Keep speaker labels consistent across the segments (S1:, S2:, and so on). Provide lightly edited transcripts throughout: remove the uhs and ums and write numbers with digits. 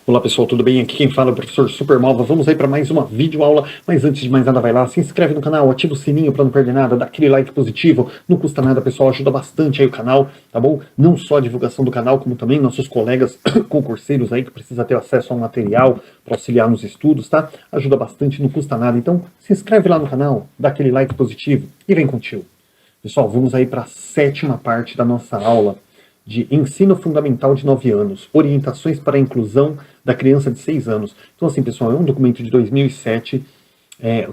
S1: Olá pessoal, tudo bem? Aqui quem fala é o professor Supernova. Vamos aí para mais uma videoaula, mas antes de mais nada vai lá, se inscreve no canal, ativa o sininho para não perder nada, dá aquele like positivo, não custa nada pessoal, ajuda bastante aí o canal, tá bom? Não só a divulgação do canal, como também nossos colegas concurseiros aí que precisa ter acesso ao material para auxiliar nos estudos, tá? Ajuda bastante, não custa nada, então se inscreve lá no canal, dá aquele like positivo e vem contigo. Pessoal, vamos aí para a sétima parte da nossa aula de ensino fundamental de 9 anos, orientações para a inclusão da criança de 6 anos. Então, assim, pessoal, é um documento de 2007,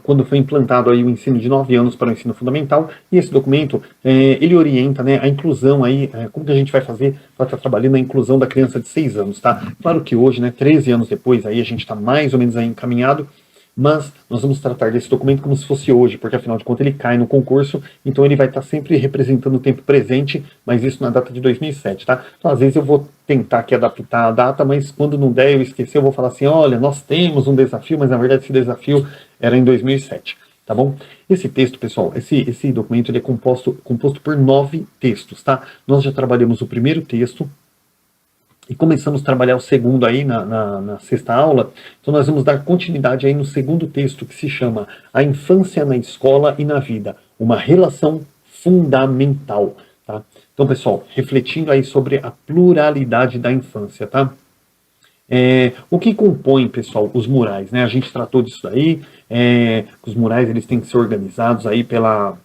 S1: quando foi implantado aí o ensino de 9 anos para o ensino fundamental, e esse documento, ele orienta, né, a inclusão aí, como que a gente vai fazer para estar trabalhando a inclusão da criança de 6 anos, tá? Claro que hoje, né, 13 anos depois, aí a gente está mais ou menos aí encaminhado, mas nós vamos tratar desse documento como se fosse hoje, porque afinal de contas ele cai no concurso, então ele vai estar sempre representando o tempo presente, mas isso na data de 2007, tá? Então às vezes eu vou tentar aqui adaptar a data, mas quando não der, eu esquecer, eu vou falar assim, olha, nós temos um desafio, mas na verdade esse desafio era em 2007, tá bom? Esse texto, pessoal, esse documento ele é composto por 9 textos, tá? Nós já trabalhamos o primeiro texto, e começamos a trabalhar o segundo aí na sexta aula, então nós vamos dar continuidade aí no segundo texto, que se chama A Infância na Escola e na Vida, uma relação fundamental, tá? Então, pessoal, refletindo aí sobre a pluralidade da infância, tá? O que compõe, pessoal, os murais, né? A gente tratou disso daí, os murais eles têm que ser organizados aí pelas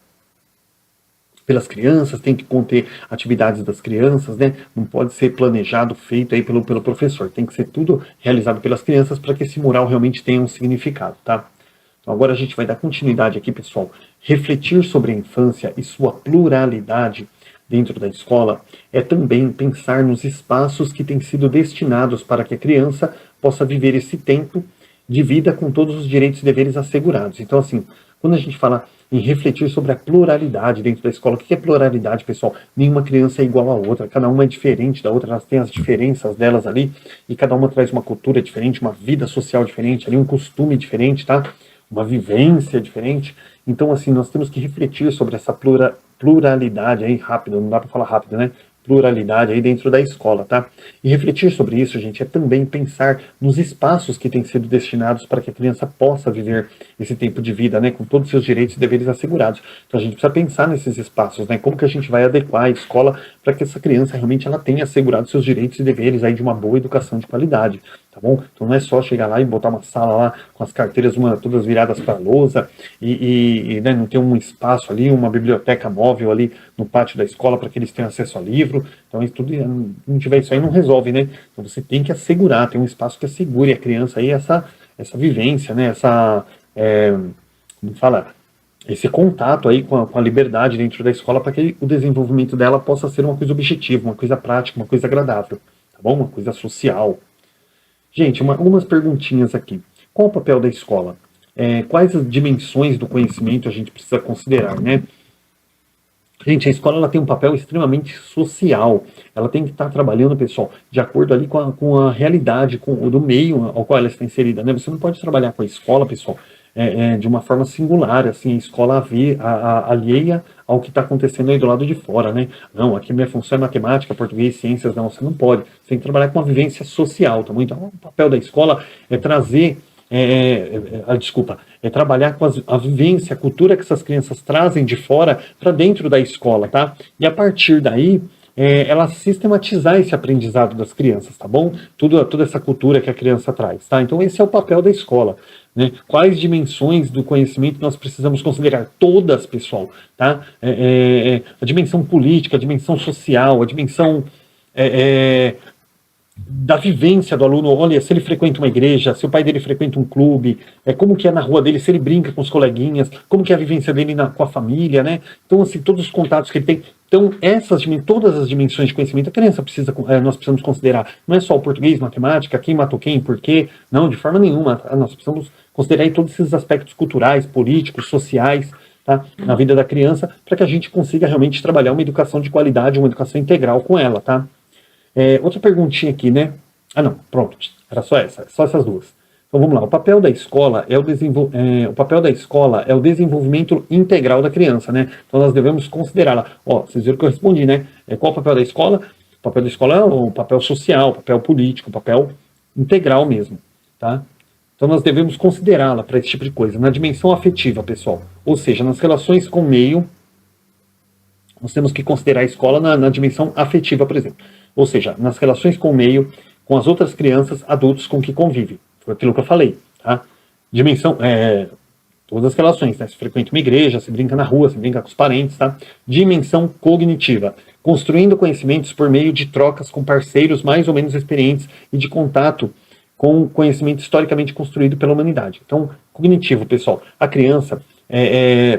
S1: crianças, tem que conter atividades das crianças, né? Não pode ser planejado, feito aí pelo professor. Tem que ser tudo realizado pelas crianças para que esse mural realmente tenha um significado, tá? Então agora a gente vai dar continuidade aqui, pessoal. Refletir sobre a infância e sua pluralidade dentro da escola é também pensar nos espaços que têm sido destinados para que a criança possa viver esse tempo de vida com todos os direitos e deveres assegurados. Então, assim, quando a gente fala em refletir sobre a pluralidade dentro da escola, o que é pluralidade, pessoal? Nenhuma criança é igual à outra, cada uma é diferente da outra, elas têm as diferenças delas ali, e cada uma traz uma cultura diferente, uma vida social diferente, ali um costume diferente, tá? Uma vivência diferente. Então, assim, nós temos que refletir sobre essa pluralidade aí, rápido, não dá para falar rápido, né? Pluralidade aí dentro da escola, tá? E refletir sobre isso, gente, é também pensar nos espaços que têm sido destinados para que a criança possa viver esse tempo de vida, né, com todos os seus direitos e deveres assegurados. Então a gente precisa pensar nesses espaços, né, como que a gente vai adequar a escola para que essa criança realmente ela tenha assegurado seus direitos e deveres aí de uma boa educação de qualidade, tá bom? Então não é só chegar lá e botar uma sala lá com as carteiras todas viradas para a lousa e né, não ter um espaço ali, uma biblioteca móvel ali no pátio da escola para que eles tenham acesso a livro. Então isso tudo, não tiver isso aí não resolve, né? Então você tem que assegurar, tem um espaço que assegure a criança aí essa vivência, né? Como fala, esse contato aí com a liberdade dentro da escola para que o desenvolvimento dela possa ser uma coisa objetiva, uma coisa prática, uma coisa agradável, tá bom? Uma coisa social. Gente, algumas perguntinhas aqui. Qual o papel da escola? Quais as dimensões do conhecimento a gente precisa considerar, né? Gente, a escola ela tem um papel extremamente social. Ela tem que estar trabalhando, pessoal, de acordo ali com a realidade, do meio ao qual ela está inserida, né? Você não pode trabalhar com a escola, pessoal, de uma forma singular, assim, a escola alheia ao que está acontecendo aí do lado de fora, né? Não, aqui minha função é matemática, português, ciências, não, você não pode. Você tem que trabalhar com uma vivência social, tá bom? Então, o papel da escola é trazer trabalhar com a vivência, a cultura que essas crianças trazem de fora para dentro da escola, tá? E a partir daí, ela sistematizar esse aprendizado das crianças, tá bom? Toda essa cultura que a criança traz, tá? Então esse é o papel da escola, né? Quais dimensões do conhecimento nós precisamos considerar? Todas, pessoal, tá? A dimensão política, a dimensão social, a dimensão da vivência do aluno, olha, se ele frequenta uma igreja, se o pai dele frequenta um clube, como que é na rua dele, se ele brinca com os coleguinhas, como que é a vivência dele com a família, né? Então, assim, todos os contatos que ele tem. Então, todas as dimensões de conhecimento, a criança nós precisamos considerar. Não é só o português, matemática, quem matou quem, por quê, não, de forma nenhuma. Nós precisamos considerar aí todos esses aspectos culturais, políticos, sociais, tá, na vida da criança, para que a gente consiga realmente trabalhar uma educação de qualidade, uma educação integral com ela, tá? Outra perguntinha aqui, né? Ah, não, pronto. Era só essas duas. Então vamos lá. O papel da escola é o desenvolvimento integral da criança, né? Então nós devemos considerá-la. Ó, vocês viram que eu respondi, né? Qual o papel da escola? O papel da escola é o papel social, o papel político, o papel integral mesmo, tá? Então nós devemos considerá-la para esse tipo de coisa, na dimensão afetiva, pessoal. Ou seja, nas relações com o meio, nós temos que considerar a escola na dimensão afetiva, por exemplo. Ou seja, nas relações com o meio, com as outras crianças, adultos com que convive. Foi aquilo que eu falei, tá? Dimensão, todas as relações, né? Se frequenta uma igreja, se brinca na rua, se brinca com os parentes, tá? Dimensão cognitiva, construindo conhecimentos por meio de trocas com parceiros mais ou menos experientes e de contato com conhecimento historicamente construído pela humanidade. Então, cognitivo, pessoal, a criança,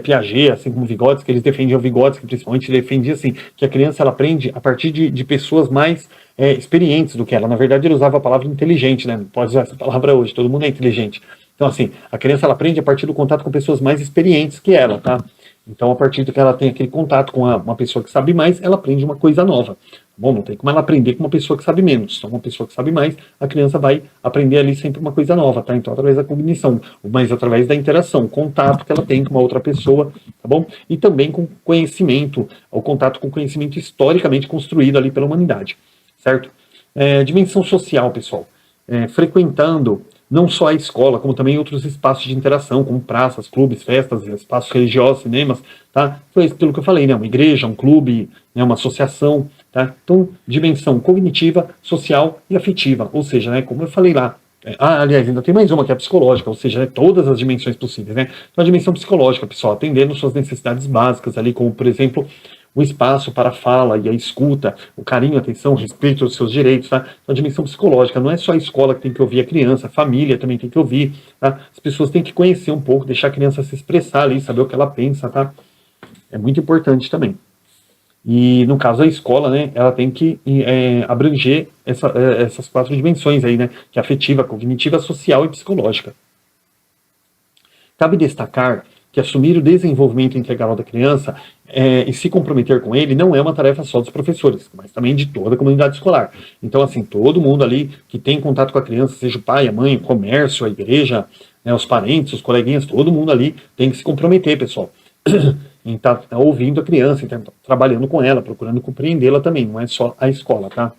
S1: Piaget, assim como Vygotsky, eles defendiam Vygotsky, principalmente, ele defendia assim, que a criança ela aprende a partir de pessoas mais experientes do que ela. Na verdade, ele usava a palavra inteligente, né? Não pode usar essa palavra hoje, todo mundo é inteligente. Então, assim, a criança ela aprende a partir do contato com pessoas mais experientes que ela, tá? Então, a partir do que ela tem aquele contato com uma pessoa que sabe mais, ela aprende uma coisa nova. Bom, não tem como ela aprender com uma pessoa que sabe menos. Então, uma pessoa que sabe mais, a criança vai aprender ali sempre uma coisa nova, tá? Então, através da cognição, mas através da interação, contato que ela tem com uma outra pessoa, tá bom? E também com conhecimento, o contato com conhecimento historicamente construído ali pela humanidade, certo? Dimensão social, pessoal. Frequentando não só a escola, como também outros espaços de interação, como praças, clubes, festas, espaços religiosos, cinemas, tá? Foi aquilo que eu falei, né? Uma igreja, um clube, né? Uma associação, tá? Então, dimensão cognitiva, social e afetiva, ou seja, né? Como eu falei lá, aliás, ainda tem mais uma que é a psicológica, ou seja, né? Todas as dimensões possíveis, né? Então, a dimensão psicológica, pessoal, atendendo suas necessidades básicas ali, como, por exemplo, o espaço para a fala e a escuta, o carinho, a atenção, o respeito aos seus direitos, tá? Então, a dimensão psicológica, não é só a escola que tem que ouvir a criança, a família também tem que ouvir, tá? As pessoas têm que conhecer um pouco, deixar a criança se expressar ali, saber o que ela pensa, tá? É muito importante também. E, no caso, a escola, né, ela tem que abranger essas 4 dimensões aí, né? Que é afetiva, cognitiva, social e psicológica. Cabe destacar que assumir o desenvolvimento integral da criança e se comprometer com ele não é uma tarefa só dos professores, mas também de toda a comunidade escolar. Então, assim, todo mundo ali que tem contato com a criança, seja o pai, a mãe, o comércio, a igreja, né, os parentes, os coleguinhas, todo mundo ali tem que se comprometer, pessoal, em estar ouvindo a criança, em estar trabalhando com ela, procurando compreendê-la também, não é só a escola, tá?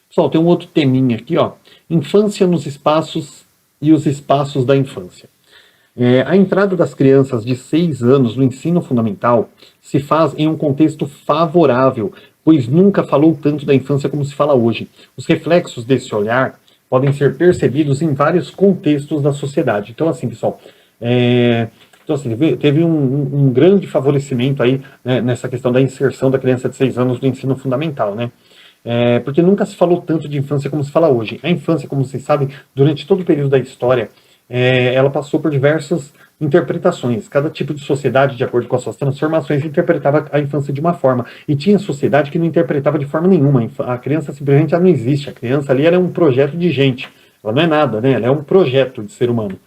S1: Pessoal, tem um outro teminha aqui, ó. Infância nos espaços e os espaços da infância. A entrada das crianças de 6 anos no ensino fundamental se faz em um contexto favorável, pois nunca falou tanto da infância como se fala hoje. Os reflexos desse olhar podem ser percebidos em vários contextos da sociedade. Então, assim, pessoal, teve um grande favorecimento aí, né, nessa questão da inserção da criança de 6 anos no ensino fundamental, né? Porque nunca se falou tanto de infância como se fala hoje. A infância, como vocês sabem, durante todo o período da história, ela passou por diversas interpretações. Cada tipo de sociedade, de acordo com as suas transformações, interpretava a infância de uma forma. E tinha sociedade que não interpretava de forma nenhuma. A criança simplesmente já não existe. A criança ali ela é um projeto de gente. Ela não é nada, né? Ela é um projeto de ser humano.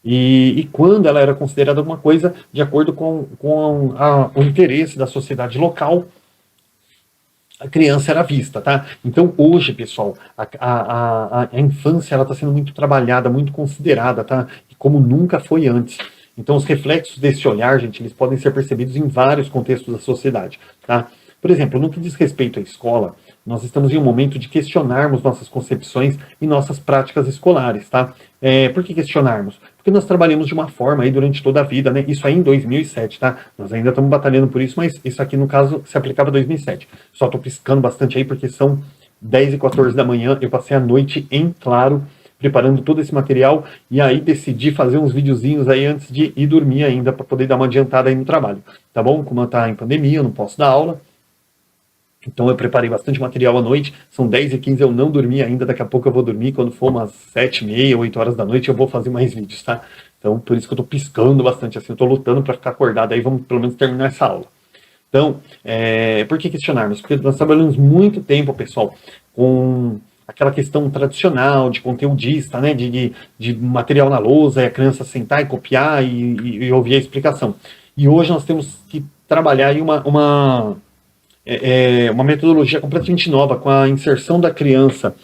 S1: E quando ela era considerada alguma coisa, de acordo com o interesse da sociedade local, a criança era vista, tá? Então, hoje, pessoal, a infância ela está sendo muito trabalhada, muito considerada, tá? Como nunca foi antes. Então, os reflexos desse olhar, gente, eles podem ser percebidos em vários contextos da sociedade, tá? Por exemplo, no que diz respeito à escola, nós estamos em um momento de questionarmos nossas concepções e nossas práticas escolares, tá? Por que questionarmos? Porque nós trabalhamos de uma forma aí durante toda a vida, né? Isso aí em 2007, tá? Nós ainda estamos batalhando por isso, mas isso aqui, no caso, se aplicava em 2007. Só estou piscando bastante aí porque são 10h14 da manhã, eu passei a noite em claro, preparando todo esse material, e aí decidi fazer uns videozinhos aí antes de ir dormir ainda, para poder dar uma adiantada aí no trabalho, tá bom? Como está em pandemia, eu não posso dar aula, então eu preparei bastante material à noite, são 10h15, eu não dormi ainda, daqui a pouco eu vou dormir, quando for umas 7h30, 8 horas da noite, eu vou fazer mais vídeos, tá? Então, por isso que eu tô piscando bastante, assim, eu tô lutando para ficar acordado, aí vamos pelo menos terminar essa aula. Então, por que questionarmos? Porque nós trabalhamos muito tempo, pessoal, com aquela questão tradicional de conteudista, né, de material na lousa, e a criança sentar e copiar e ouvir a explicação. E hoje nós temos que trabalhar aí uma metodologia completamente nova, com a inserção da criança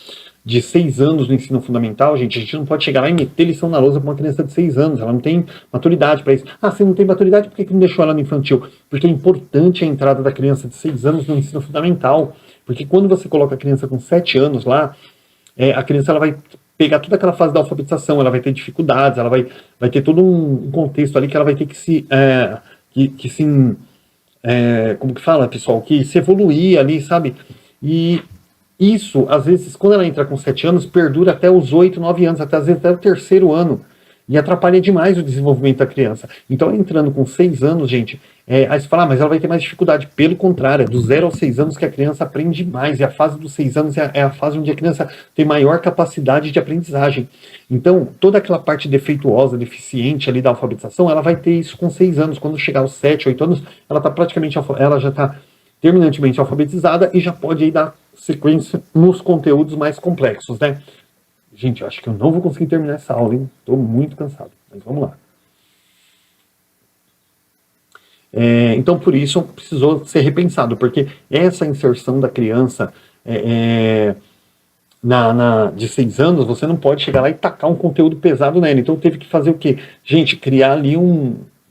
S1: de 6 anos no ensino fundamental. Gente, a gente não pode chegar lá e meter lição na lousa para uma criança de 6 anos, ela não tem maturidade para isso. Ah, você não tem maturidade, por que não deixou ela no infantil? Porque é importante a entrada da criança de 6 anos no ensino fundamental, porque quando você coloca a criança com 7 anos lá, a criança ela vai pegar toda aquela fase da alfabetização, ela vai ter dificuldades, ela vai ter todo um contexto ali que ela vai ter que se, que se como que fala, pessoal, que se evoluir ali, sabe? E isso, às vezes, quando ela entra com 7 anos, perdura até os 8, 9 anos, até às vezes até o terceiro ano. E atrapalha demais o desenvolvimento da criança. Então, entrando com 6 anos, gente, aí você fala, mas ela vai ter mais dificuldade. Pelo contrário, é do 0 aos 6 anos que a criança aprende mais. E a fase dos 6 anos é a fase onde a criança tem maior capacidade de aprendizagem. Então, toda aquela parte defeituosa, deficiente ali da alfabetização, ela vai ter isso com 6 anos. Quando chegar aos 7, 8 anos, ela tá praticamente, ela já está terminantemente alfabetizada e já pode aí dar sequência nos conteúdos mais complexos, né? Gente, eu acho que eu não vou conseguir terminar essa aula, hein? Estou muito cansado, mas vamos lá. Então, por isso, precisou ser repensado, porque essa inserção da criança de 6 anos, você não pode chegar lá e tacar um conteúdo pesado nela. Então, teve que fazer o quê? Gente, criar ali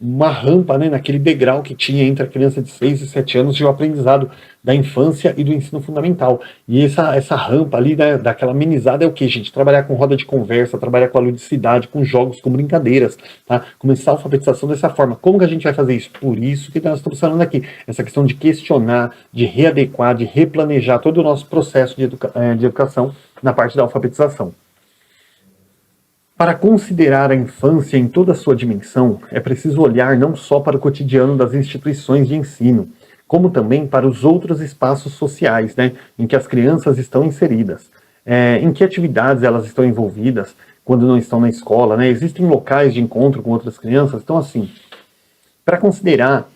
S1: uma rampa, né, naquele degrau que tinha entre a criança de 6 e 7 anos e o aprendizado da infância e do ensino fundamental. E essa rampa ali, né, daquela amenizada é o que, gente? Trabalhar com roda de conversa, trabalhar com a ludicidade, com jogos, com brincadeiras, tá? Começar a alfabetização dessa forma. Como que a gente vai fazer isso? Por isso que nós estamos falando aqui. Essa questão de questionar, de readequar, de replanejar todo o nosso processo de educação na parte da alfabetização. Para considerar a infância em toda a sua dimensão, é preciso olhar não só para o cotidiano das instituições de ensino, como também para os outros espaços sociais, né, em que as crianças estão inseridas. Em que atividades elas estão envolvidas quando não estão na escola, né? Existem locais de encontro com outras crianças. Então, assim, para considerar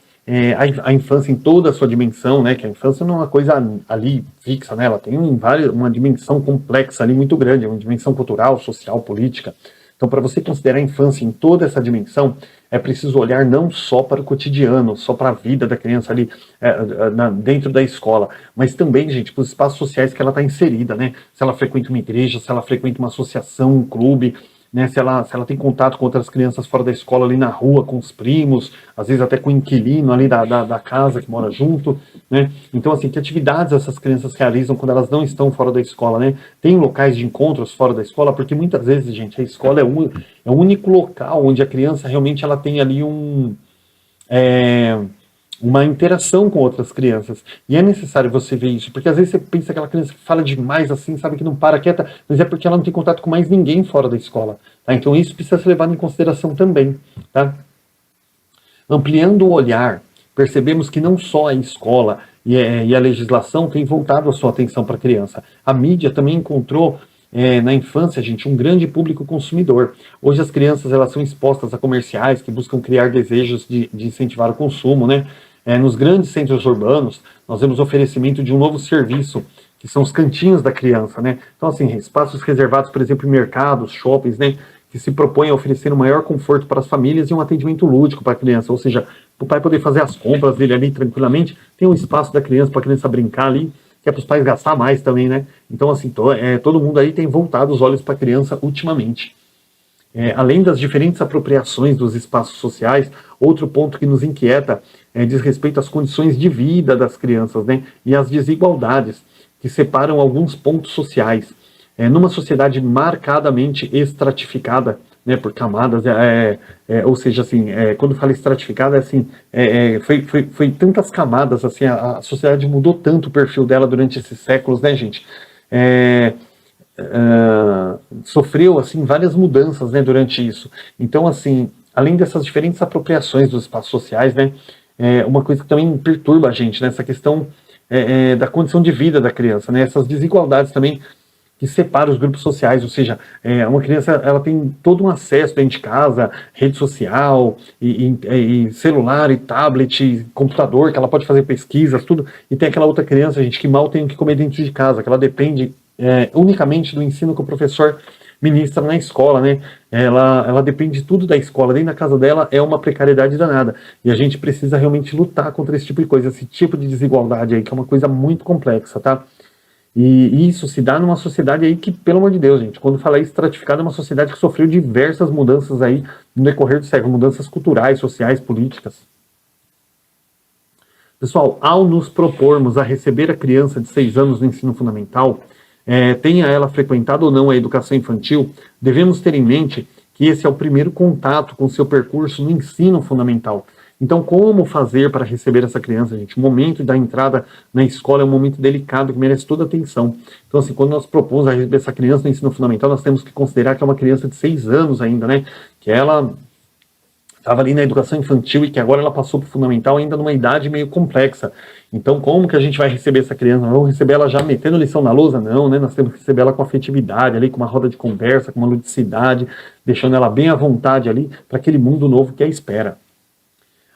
S1: a infância em toda a sua dimensão, né, que a infância não é uma coisa ali fixa, né, ela tem uma dimensão complexa ali muito grande, uma dimensão cultural, social, política. Então, para você considerar a infância em toda essa dimensão, é preciso olhar não só para o cotidiano, só para a vida da criança ali dentro da escola, mas também, gente, para os espaços sociais que ela está inserida, né? Se ela frequenta uma igreja, se ela frequenta uma associação, um clube, né, se ela tem contato com outras crianças fora da escola, ali na rua, com os primos, às vezes até com o inquilino ali da casa que mora junto, né? Então, assim, que atividades essas crianças realizam quando elas não estão fora da escola, né? Tem locais de encontros fora da escola, porque muitas vezes, gente, a escola é o único local onde a criança realmente ela tem ali uma interação com outras crianças. E é necessário você ver isso, porque às vezes você pensa que aquela criança que fala demais assim, sabe que não para quieta, mas é porque ela não tem contato com mais ninguém fora da escola. Tá? Então isso precisa ser levado em consideração também. Tá? Ampliando o olhar, percebemos que não só a escola e a legislação têm voltado a sua atenção para a criança. A mídia também encontrou na infância, gente, um grande público consumidor. Hoje as crianças elas são expostas a comerciais que buscam criar desejos de incentivar o consumo, né? Nos grandes centros urbanos, nós vemos o oferecimento de um novo serviço, que são os cantinhos da criança, né? Então, assim, espaços reservados, por exemplo, em mercados, shoppings, né? Que se propõem a oferecer um maior conforto para as famílias e um atendimento lúdico para a criança, ou seja, para o pai poder fazer as compras dele ali tranquilamente, tem um espaço da criança para a criança brincar ali, que é para os pais gastar mais também, né? Então, assim, todo mundo aí tem voltado os olhos para a criança ultimamente. Além das diferentes apropriações dos espaços sociais, outro ponto que nos inquieta diz respeito às condições de vida das crianças, né? E às desigualdades que separam alguns pontos sociais. Numa sociedade marcadamente estratificada, né, por camadas, ou seja, assim, quando fala estratificada, assim, foi tantas camadas, assim, a sociedade mudou tanto o perfil dela durante esses séculos, né, gente? Sofreu, assim, várias mudanças, né, durante isso. Então, assim, além dessas diferentes apropriações dos espaços sociais, né, uma coisa que também perturba a gente, né, essa questão da condição de vida da criança, né, essas desigualdades também que separa os grupos sociais, ou seja, uma criança ela tem todo um acesso dentro de casa, rede social, e celular, e tablet, e computador, que ela pode fazer pesquisas, tudo, e tem aquela outra criança, gente, que mal tem o que comer dentro de casa, que ela depende unicamente do ensino que o professor ministra na escola, né? Ela depende de tudo da escola, dentro da casa dela é uma precariedade danada, e a gente precisa realmente lutar contra esse tipo de coisa, esse tipo de desigualdade aí, que é uma coisa muito complexa, tá? E isso se dá numa sociedade aí que, pelo amor de Deus, gente, quando fala estratificada, é uma sociedade que sofreu diversas mudanças aí no decorrer do século, mudanças culturais, sociais, políticas. Pessoal, ao nos propormos a receber a criança de 6 anos no ensino fundamental, tenha ela frequentado ou não a educação infantil, devemos ter em mente que esse é o primeiro contato com o seu percurso no ensino fundamental. Então, como fazer para receber essa criança, gente? O momento da entrada na escola é um momento delicado que merece toda a atenção. Então, assim, quando nós propomos a receber essa criança no ensino fundamental, nós temos que considerar que é uma criança de 6 anos ainda, né? Que ela estava ali na educação infantil e que agora ela passou para o fundamental ainda numa idade meio complexa. Então, como que a gente vai receber essa criança? Nós vamos receber ela já metendo lição na lousa? Não, né? Nós temos que receber ela com afetividade, ali, com uma roda de conversa, com uma ludicidade, deixando ela bem à vontade ali para aquele mundo novo que a espera.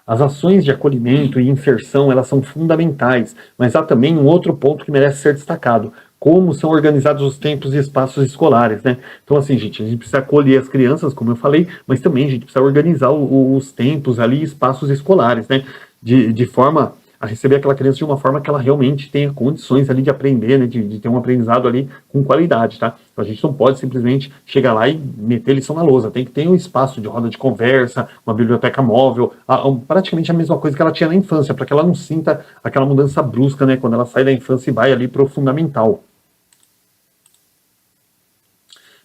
S1: As ações de acolhimento e inserção, elas são fundamentais, mas há também um outro ponto que merece ser destacado: como são organizados os tempos e espaços escolares, né? Então, assim, gente, a gente precisa acolher as crianças, como eu falei, mas também a gente precisa organizar os tempos ali, espaços escolares, né? De forma a receber aquela criança de uma forma que ela realmente tenha condições ali de aprender, né? De ter um aprendizado ali com qualidade, tá? Então a gente não pode simplesmente chegar lá e meter lição na lousa, tem que ter um espaço de roda de conversa, uma biblioteca móvel, praticamente a mesma coisa que ela tinha na infância, para que ela não sinta aquela mudança brusca, né? Quando ela sai da infância e vai ali para o fundamental.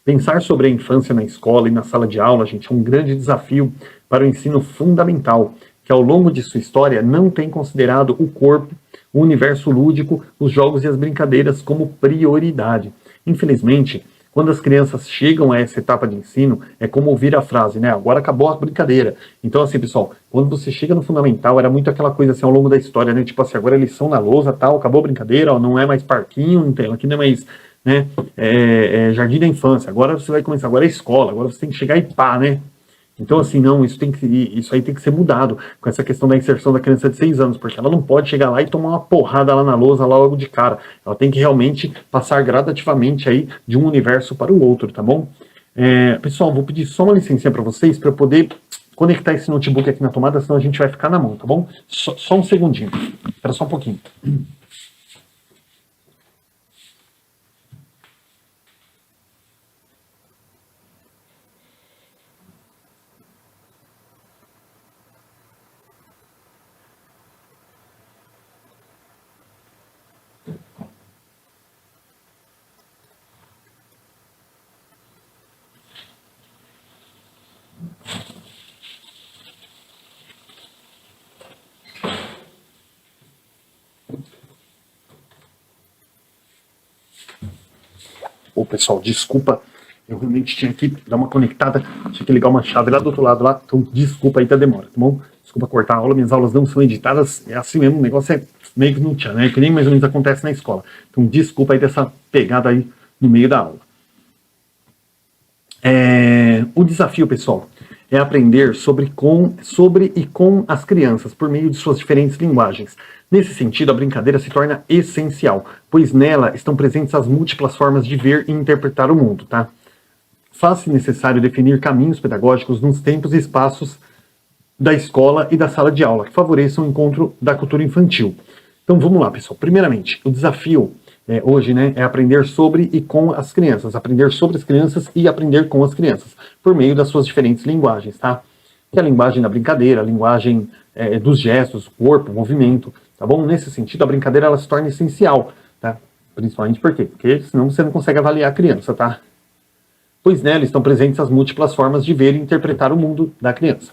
S1: Pensar sobre a infância na escola e na sala de aula, gente, é um grande desafio para o ensino fundamental, que ao longo de sua história não tem considerado o corpo, o universo lúdico, os jogos e as brincadeiras como prioridade. Infelizmente, quando as crianças chegam a essa etapa de ensino, é como ouvir a frase, né? Agora acabou a brincadeira. Então, assim, pessoal, quando você chega no fundamental, era muito aquela coisa assim ao longo da história, né? Tipo assim, agora é lição na lousa, tal, acabou a brincadeira, ó, não é mais parquinho, aqui não é mais, né? Jardim da infância. Agora você vai começar, agora é escola, agora você tem que chegar e pá, né? Então, assim, não, isso aí tem que ser mudado com essa questão da inserção da criança de 6 anos, porque ela não pode chegar lá e tomar uma porrada lá na lousa, lá logo de cara. Ela tem que realmente passar gradativamente aí de um universo para o outro, tá bom? Pessoal, vou pedir só uma licencinha para vocês, para eu poder conectar esse notebook aqui na tomada, senão a gente vai ficar na mão, tá bom? Só um segundinho, espera só um pouquinho. Ô, pessoal, desculpa, eu realmente tinha que dar uma conectada, tinha que ligar uma chave lá do outro lado lá, então desculpa aí da demora, tá bom? Desculpa cortar a aula, minhas aulas não são editadas, é assim mesmo, o negócio é meio que não tinha, né? Que nem mais ou menos acontece na escola. Então desculpa aí dessa pegada aí no meio da aula. O desafio, pessoal, é aprender sobre e com as crianças, por meio de suas diferentes linguagens. Nesse sentido, a brincadeira se torna essencial, pois nela estão presentes as múltiplas formas de ver e interpretar o mundo, tá? Faz-se necessário definir caminhos pedagógicos nos tempos e espaços da escola e da sala de aula, que favoreçam o encontro da cultura infantil. Então vamos lá, pessoal. Primeiramente, o desafio hoje, né, é aprender sobre e com as crianças, aprender sobre as crianças e aprender com as crianças, por meio das suas diferentes linguagens, tá? Que é a linguagem da brincadeira, a linguagem dos gestos, corpo, movimento, tá bom? Nesse sentido, a brincadeira ela se torna essencial, tá? Principalmente por quê? Porque senão você não consegue avaliar a criança, tá? Pois nela estão presentes as múltiplas formas de ver e interpretar o mundo da criança.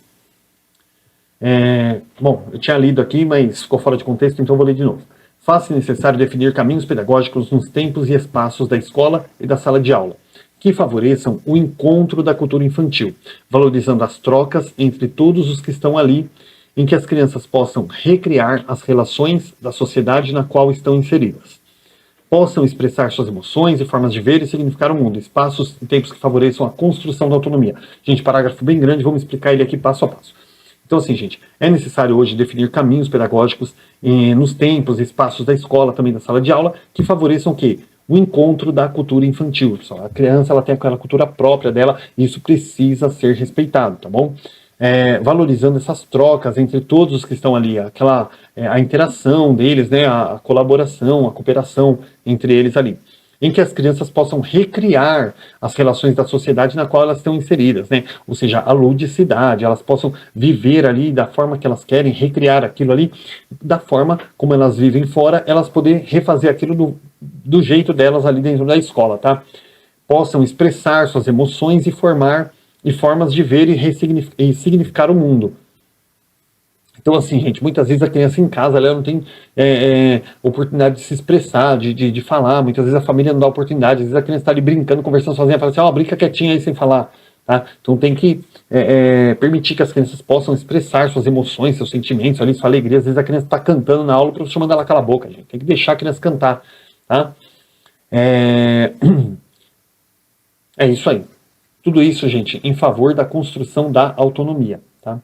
S1: Bom, eu tinha lido aqui, mas ficou fora de contexto, então vou ler de novo. Faz-se necessário definir caminhos pedagógicos nos tempos e espaços da escola e da sala de aula, que favoreçam o encontro da cultura infantil, valorizando as trocas entre todos os que estão ali, em que as crianças possam recriar as relações da sociedade na qual estão inseridas. Possam expressar suas emoções e formas de ver e significar o mundo, espaços e tempos que favoreçam a construção da autonomia. Gente, parágrafo bem grande, vamos explicar ele aqui passo a passo. Então, assim, gente, é necessário hoje definir caminhos pedagógicos nos tempos e espaços da escola, também da sala de aula, que favoreçam o quê? O encontro da cultura infantil. Pessoal. A criança ela tem aquela cultura própria dela e isso precisa ser respeitado, tá bom? Valorizando essas trocas entre todos os que estão ali, a interação deles, né, a colaboração, a cooperação entre eles ali, em que as crianças possam recriar as relações da sociedade na qual elas estão inseridas, né? Ou seja, a ludicidade, elas possam viver ali da forma que elas querem, recriar aquilo ali, da forma como elas vivem fora, elas poderem refazer aquilo do jeito delas ali dentro da escola, tá? Possam expressar suas emoções e formar formas de ver e significar o mundo. Então, assim, gente, muitas vezes a criança em casa ela não tem oportunidade de se expressar, de falar. Muitas vezes a família não dá oportunidade. Às vezes a criança está ali brincando, conversando sozinha, fala assim, ó, brinca quietinha aí sem falar. Tá? Então tem que permitir que as crianças possam expressar suas emoções, seus sentimentos, ali, sua alegria. Às vezes a criança está cantando na aula, o professor manda ela calar a boca, gente. Tem que deixar a criança cantar. Tá? É isso aí. Tudo isso, gente, em favor da construção da autonomia. Tá?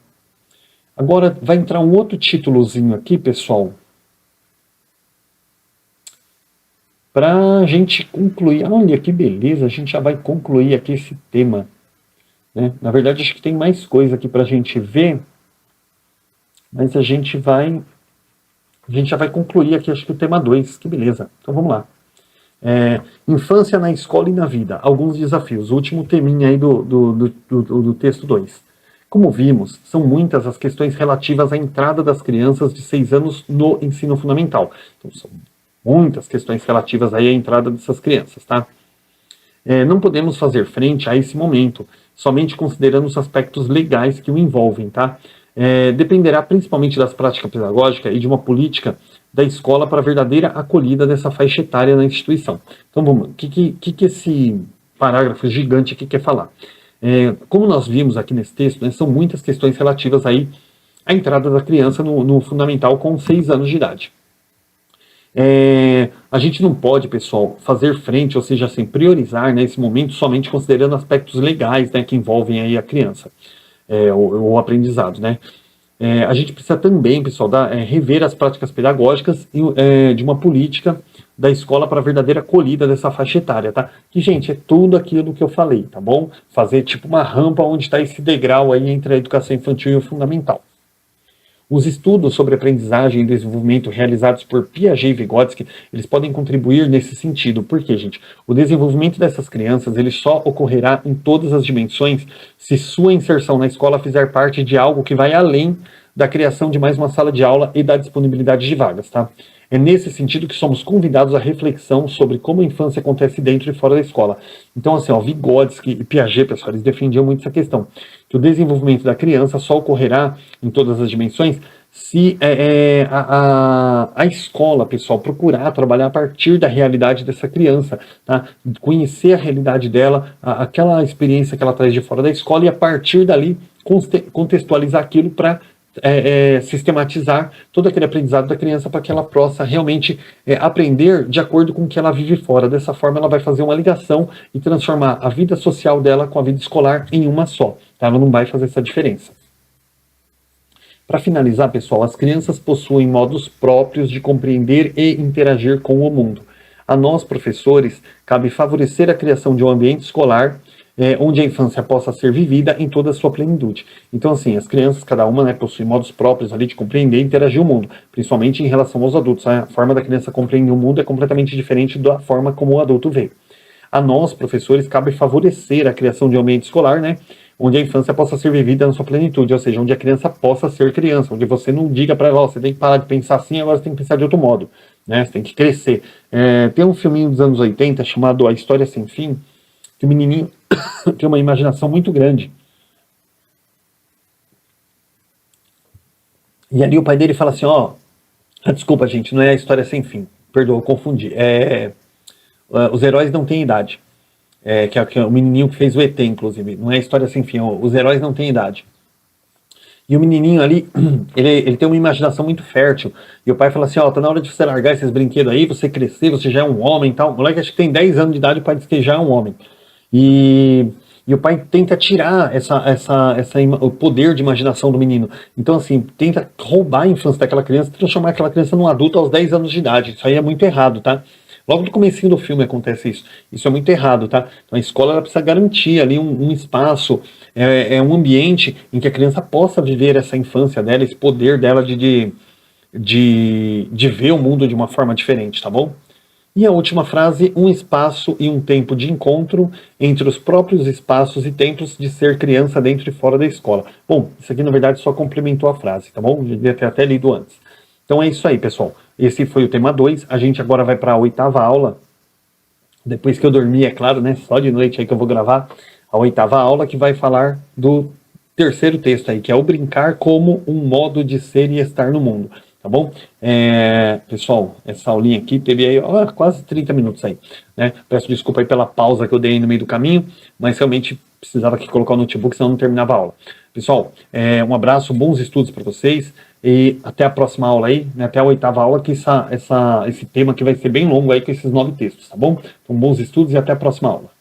S1: Agora vai entrar um outro títulozinho aqui, pessoal, para a gente concluir. Olha que beleza, a gente já vai concluir aqui esse tema. Né? Na verdade, acho que tem mais coisa aqui para a gente ver, mas a gente já vai concluir aqui, acho que o tema 2. Que beleza. Então vamos lá. Infância na escola e na vida. Alguns desafios. O último teminha aí do texto 2. Como vimos, são muitas as questões relativas à entrada das crianças de 6 anos no ensino fundamental. Então, são muitas questões relativas aí à entrada dessas crianças, tá? Não podemos fazer frente a esse momento, somente considerando os aspectos legais que o envolvem, tá? Dependerá principalmente das práticas pedagógicas e de uma política da escola para a verdadeira acolhida dessa faixa etária na instituição. Então, vamos, o que esse parágrafo gigante aqui quer falar? Como nós vimos aqui nesse texto, né, são muitas questões relativas aí à entrada da criança no fundamental com 6 anos de idade. A gente não pode, pessoal, fazer frente, ou seja, assim, priorizar nesse momento somente considerando aspectos legais, né, que envolvem aí a criança, o aprendizado, né? A gente precisa também, pessoal, rever as práticas pedagógicas de uma política da escola para a verdadeira acolhida dessa faixa etária, tá? Que, gente, é tudo aquilo que eu falei, tá bom? Fazer tipo uma rampa onde está esse degrau aí entre a educação infantil e o fundamental. Os estudos sobre aprendizagem e desenvolvimento realizados por Piaget e Vygotsky, eles podem contribuir nesse sentido. Por quê, gente? O desenvolvimento dessas crianças, ele só ocorrerá em todas as dimensões se sua inserção na escola fizer parte de algo que vai além da criação de mais uma sala de aula e da disponibilidade de vagas, tá? É nesse sentido que somos convidados à reflexão sobre como a infância acontece dentro e fora da escola. Então, assim, Vygotsky e Piaget, pessoal, eles defendiam muito essa questão, que o desenvolvimento da criança só ocorrerá em todas as dimensões se a escola, pessoal, procurar trabalhar a partir da realidade dessa criança, tá? Conhecer a realidade dela, aquela experiência que ela traz de fora da escola, e a partir dali contextualizar aquilo para sistematizar todo aquele aprendizado da criança para que ela possa realmente aprender de acordo com o que ela vive fora. Dessa forma, ela vai fazer uma ligação e transformar a vida social dela com a vida escolar em uma só. Tá? Ela não vai fazer essa diferença. Para finalizar, pessoal, as crianças possuem modos próprios de compreender e interagir com o mundo. A nós, professores, cabe favorecer a criação de um ambiente escolar onde a infância possa ser vivida em toda a sua plenitude. Então, assim, as crianças, cada uma, né, possui modos próprios ali de compreender e interagir o mundo, principalmente em relação aos adultos. A forma da criança compreender o mundo é completamente diferente da forma como o adulto vê. A nós, professores, cabe favorecer a criação de um ambiente escolar, né, onde a infância possa ser vivida na sua plenitude, ou seja, onde a criança possa ser criança, onde você não diga para ela, você tem que parar de pensar assim, agora você tem que pensar de outro modo, né, você tem que crescer. Tem um filminho dos anos 80 chamado A História Sem Fim, que o menininho tem uma imaginação muito grande. E ali o pai dele fala assim, desculpa, gente, não é A História Sem Fim, perdoa, eu confundi. Os heróis não têm idade. Que é o menininho que fez o ET, inclusive. Não é A História Sem Fim, os heróis não têm idade. E o menininho ali, ele tem uma imaginação muito fértil. E o pai fala assim, tá na hora de você largar esses brinquedos aí, você crescer, você já é um homem e tal. O moleque acho que tem 10 anos de idade, o pai diz que já é um homem. E o pai tenta tirar o poder de imaginação do menino. Então, assim, tenta roubar a infância daquela criança, transformar aquela criança num adulto aos 10 anos de idade. Isso aí é muito errado, tá? Logo no comecinho do filme acontece isso. Isso é muito errado, tá? Então a escola ela precisa garantir ali um espaço, um ambiente em que a criança possa viver essa infância dela, esse poder dela de ver o mundo de uma forma diferente, tá bom? E a última frase, um espaço e um tempo de encontro entre os próprios espaços e tempos de ser criança dentro e fora da escola. Bom, isso aqui na verdade só complementou a frase, tá bom? Eu devia ter até lido antes. Então é isso aí, pessoal. Esse foi o tema 2. A gente agora vai para a 8ª aula, depois que eu dormir, é claro, né? Só de noite aí que eu vou gravar a 8ª aula, que vai falar do terceiro texto aí, que é o brincar como um modo de ser e estar no mundo, tá bom? Pessoal, essa aulinha aqui teve aí quase 30 minutos aí, né? Peço desculpa aí pela pausa que eu dei no meio do caminho, mas realmente precisava aqui colocar o notebook, senão não terminava a aula. Pessoal, um abraço, bons estudos para vocês e até a próxima aula aí, né? Até a 8ª aula, que esse tema aqui vai ser bem longo aí com esses 9 textos, tá bom? Então, bons estudos e até a próxima aula.